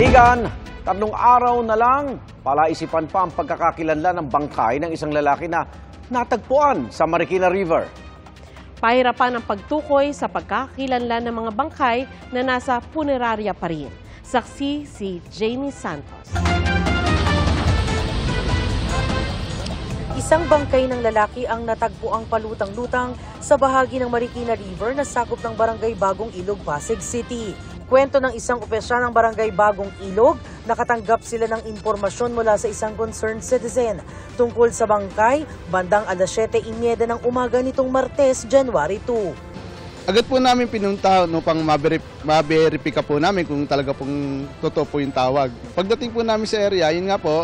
Ligan, 3 araw na lang, palaisipan pa ang pagkakakilanlan ng bangkay ng isang lalaki na natagpuan sa Marikina River. Pahirapan ang pagtukoy sa pagkakakilanlan ng mga bangkay na nasa punerarya pa rin. Saksi si Jamie Santos. Isang bangkay ng lalaki ang natagpuang palutang-lutang sa bahagi ng Marikina River na sakop ng Barangay Bagong Ilog, Pasig City. Kwento ng isang opisyal ng Barangay Bagong Ilog, nakatanggap sila ng impormasyon mula sa isang concerned citizen tungkol sa bangkay bandang alas 7:30 ng umaga nitong Martes, January 2. Agad po namin pinunta upang ma-verify po namin kung talaga pong totoo po yung tawag. Pagdating po namin sa area, yun nga po,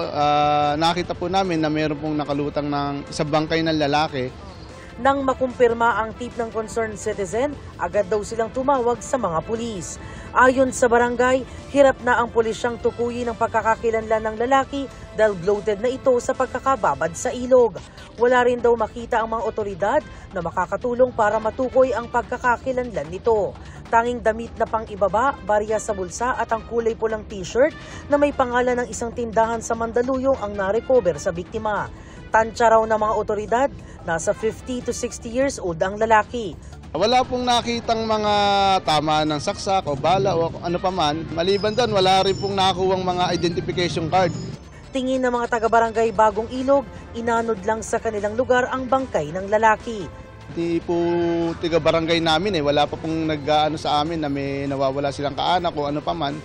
nakita po namin na mayroon pong nakalutang ng isang bangkay ng lalaki. Nang makumpirma ang tip ng concerned citizen, agad daw silang tumawag sa mga pulis. Ayon sa barangay, hirap na ang pulisyang tukuyin ang pagkakakilanlan ng lalaki dahil bloated na ito sa pagkakababad sa ilog. Wala rin daw makita ang mga otoridad na makakatulong para matukoy ang pagkakakilanlan nito. Tanging damit na pang-ibaba, barya sa bulsa at ang kulay pulang t-shirt na may pangalan ng isang tindahan sa Mandaluyong ang narecover sa biktima. Tansya raw ng mga otoridad, nasa 50 to 60 years old ang lalaki. Wala pong nakitang mga tama ng saksak o bala o ano pa man. Maliban doon, wala rin pong nakakuhang mga identification card. Tingin ng mga taga-barangay Bagong Ilog, inanod lang sa kanilang lugar ang bangkay ng lalaki. Hindi po taga-barangay namin wala pa pong nag-ano sa amin na may nawawala silang kaanak o ano pa man.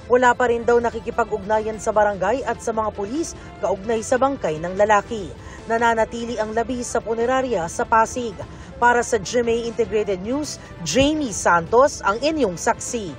Wala pa rin daw nakikipag-ugnayan sa barangay at sa mga pulis kaugnay sa bangkay ng lalaki. Nananatili ang labi sa punerarya sa Pasig. Para sa GMA Integrated News, Jamie Santos ang inyong saksi.